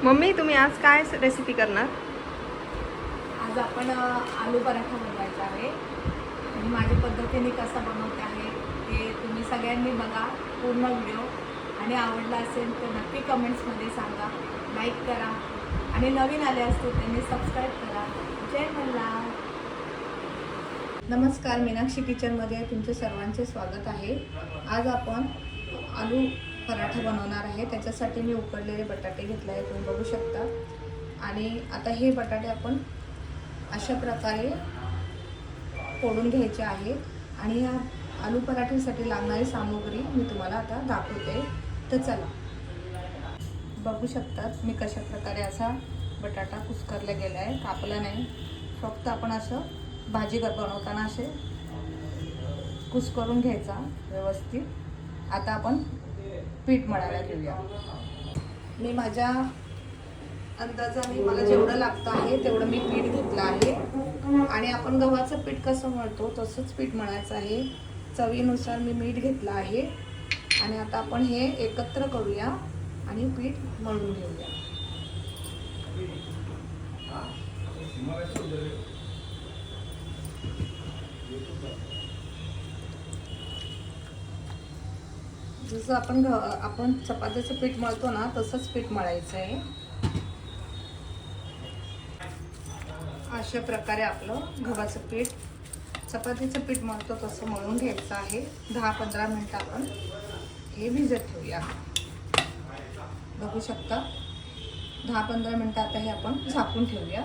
Mummy तुम्ही आज काय रेसिपी करणार? आज आपण आलू पराठा बनवायचा आहे आणि माझ्या पद्धतीने कसा बनवते आहे ते तुम्ही सगळ्यांनी बघा पूर्ण व्हिडिओ आणि आवडला असेल तर नक्की कमेंट्समध्ये सांगा, लाईक करा आणि नवीन आले असतील त्यांनी सबस्क्राईब करा. जय मल्हार. नमस्कार, मीनाक्षी किचनमध्ये तुमचे सर्वांचे स्वागत आहे. आज आपण आलू पराठा बनवणार आहे. त्याच्यासाठी मी उकडलेले बटाटे घेतले आहे, तुम्ही बघू शकता. आणि आता हे बटाटे आपण अशा प्रकारे फोडून घ्यायचे आहे आणि ह्या आलू पराठ्यासाठी लागणारी सामुग्री मी तुम्हाला आता दाखवते. तर चला बघू शकतात मी कशा प्रकारे असा बटाटा कुस्करला गेला आहे, कापला नाही. फक्त आपण असं भाजी बनवताना असे कुस्करून घ्यायचा व्यवस्थित. आता आपण पीठ मळायला घेऊया. मी माझ्या अंदाजाने मला जेवढं लागतं आहे तेवढं मी पीठ घेतलं आहे आणि आपण गव्हाचं पीठ कसं मळतो तसंच पीठ मळायचं आहे. चवीनुसार मी मीठ घेतलं आहे आणि आता आपण हे एकत्र करूया आणि पीठ मळून घेऊया. जसं आपण चपातीचं पीठ मळतो ना तसंच पीठ मळायचं आहे. अशा प्रकारे आपलं गव्हाचं पीठ चपातीचं पीठ मळतो तसं मळून घ्यायचं आहे. 10-15 मिनिटं आपण हे भिजत ठेवूया. बघू शकता 10-15 मिनिटं आता हे आपण झाकून ठेवूया.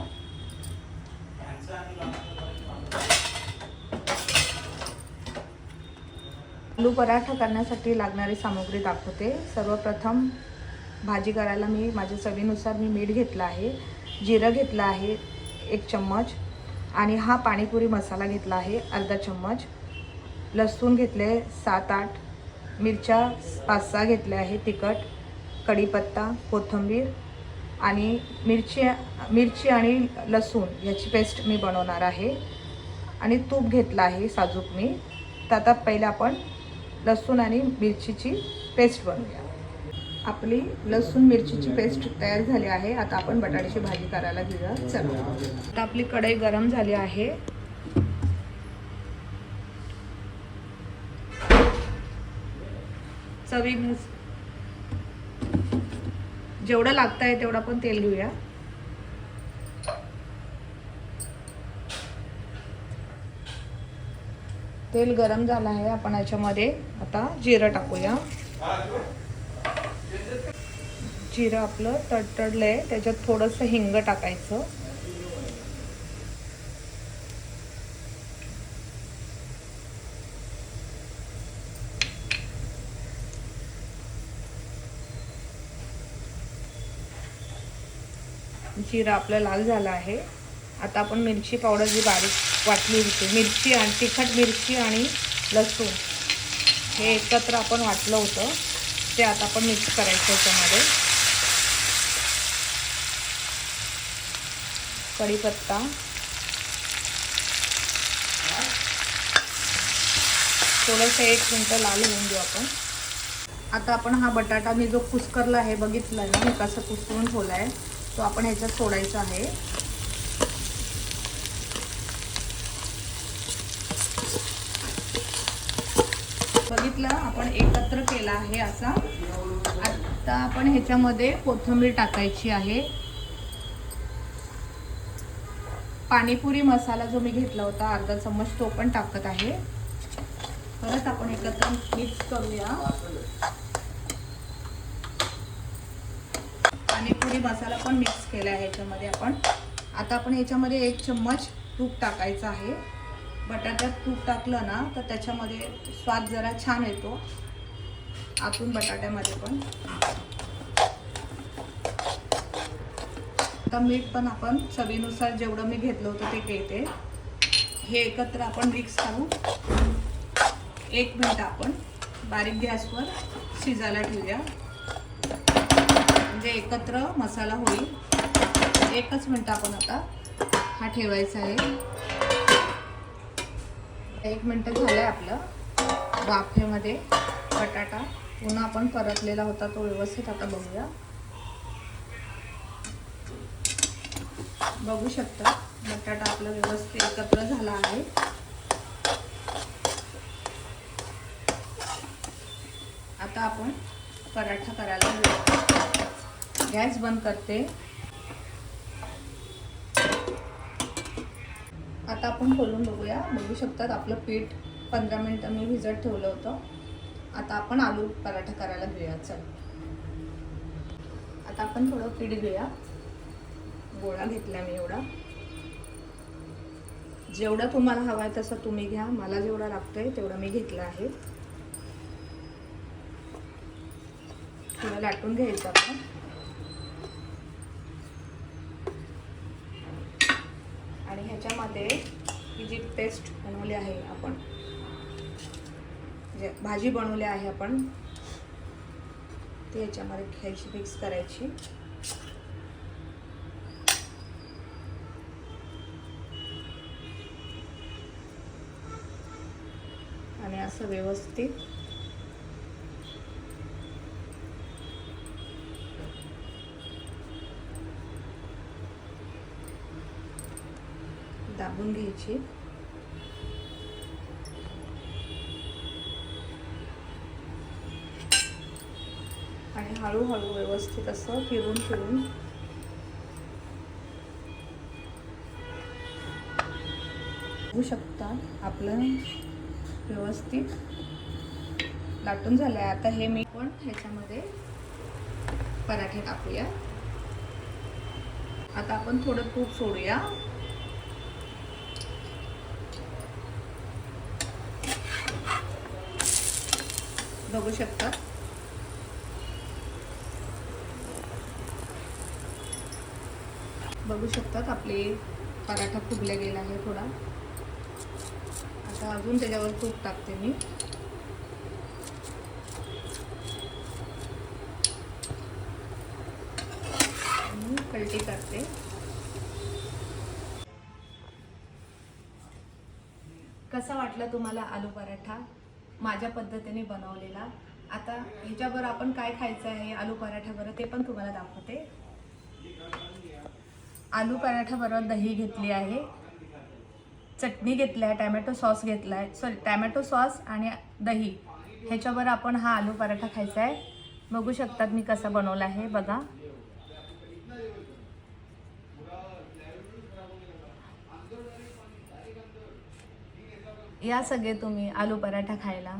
आलू पराठा करण्यासाठी लागणारी सामग्री दाखवते. सर्वप्रथम भाजी करायला मी माझ्या चवीनुसार मी मीठ घेतलं आहे, जिरं घेतलं आहे 1 चम्मच आणि हा पाणीपुरी मसाला घेतला आहे अर्धा चम्मच, लसूण घेतले 7-8, मिरच्या 5-6 घेतल्या आहे तिखट, कढीपत्ता, कोथिंबीर आणि मिरची आणि लसूण याची पेस्ट मी बनवणार आहे आणि तूप घेतलं आहे साजूक मी. तर आता पहिले आपण लसूण आणि मिरचीची पेस्ट बनवूया. आपली लसूण मिरचीची पेस्ट तयार झाली आहे. आता आपण बटाट्याची भाजी करायला घेऊया. चला आता आपली कढई गरम झाली आहे. चवीनुसार जेवढं लागतं आहे तेवढं आपण तेल घेऊया. तेल गरम झालं आहे. आपण याच्यामध्ये आता जिरं टाकूया. जिरं आपलं तडतडलं आहे, त्याच्यात थोडंसं हिंग टाकायचं. जिरं आपलं लाल झालं आहे. आता आपण मिरची पावडर जी बारीक वाटली होती, मिरची आणि तिखट मिरची आणि लसूण हे एकत्र आपण वाटलं होतं ते आता आपण मिक्स करायचं याच्यामध्ये. कढीपत्ता, थोडंसं 1 मिनिट लाल होऊन देऊ आपण. आता आपण हा बटाटा मी जो कुस्करला आहे बघितला ना मी कसं कुस्करून ठेवला आहे तो आपण ह्याच्यात सोडायचा आहे. बघितलं आपण एकत्र केला आहे असा. आता आपण ह्याच्यामध्ये कोथिंबीर टाकायची आहे. पाणीपुरी मसाला जो मी घेतला होता अर्धा चम्मच तो पण टाकत आहे. परत आपण एकत्र मिक्स करूया. पाणीपुरी मसाला पण मिक्स केला आहे ह्याच्यामध्ये आपण. आता आपण ह्याच्यामध्ये 1 चम्मच तूप टाकायचं आहे. बटाट्यात तूप टाकलं ना तर त्याच्यामध्ये स्वाद जरा छान येतो आतून बटाट्यामध्ये पण. आता मीठ पण आपण चवीनुसार जेवढं मी घेतलं होतं ते घेते. हे एकत्र आपण मिक्स करू. 1 मिनिट आपण बारीक गॅसवर शिजायला ठेवूया म्हणजे एकत्र मसाला होईल. 1च मिनिट आपण आता हा ठेवायचा आहे. 1 मिनिट झालंय आपलं वाफेमध्ये बटाटा पुन्हा आपण परतलेला होता तो व्यवस्थित आता बघूया. बघू शकता बटाटा आपला व्यवस्थित एकत्र झाला आहे. आता आपण पराठा करायला घेऊ. गॅस बंद करते. आता आपण खोलून बघूया. बघू शकतात आपलं पीठ 15 मिनिटं मी भिजत ठेवलं होतं. आता आपण आलू पराठा करायला घेऊया. चला आता आपण थोडं पीठ घेऊया. गोळा घेतला मी एवढा. जेवढा तुम्हाला हवा आहे तसं तुम्ही घ्या. मला जेवढा लागतोय तेवढा मी घेतला आहे. थोडं लाटून घ्यायचं आपण. आणि ह्याच्यामध्ये ही जी पेस्ट बनवली आहे आपण, जे भाजी बनवली आहे आपण, ती ह्याच्यामध्ये घ्यायची, मिक्स करायची. आणि असं व्यवस्थित दाबून घ्यायची. आणि हळूहळू व्यवस्थित असं फिरून फिरून बघू शकता आपलं व्यवस्थित लाटून झालंय. आता हे मी पण ह्याच्यामध्ये पराठे टाकूया. आता आपण थोडं तूप सोडूया. बघू शकता आपले पराठा फुगला गेला आहे थोडा. आता अजून त्याच्यावर तूप टाकते मी. आणि पलटी करते. कसा वाटला तुम्हाला आलू पराठा माझ्या पद्धतीने बनवलेला? आता ह्याच्यावर आपण काय खायचं आहे आलू पराठ्याबरोबर ते पण तुम्हाला दाखवते. आलू पराठ्याबरोबर दही घेतली आहे, चटणी घेतली आहे, टॅमॅटो सॉस घेतला आहे, टॅमॅटो सॉस आणि दही, ह्याच्यावर आपण हा आलू पराठा खायचा आहे. बघू शकतात मी कसा बनवला आहे बघा. या सगळे तुम्ही आलू पराठा खायला.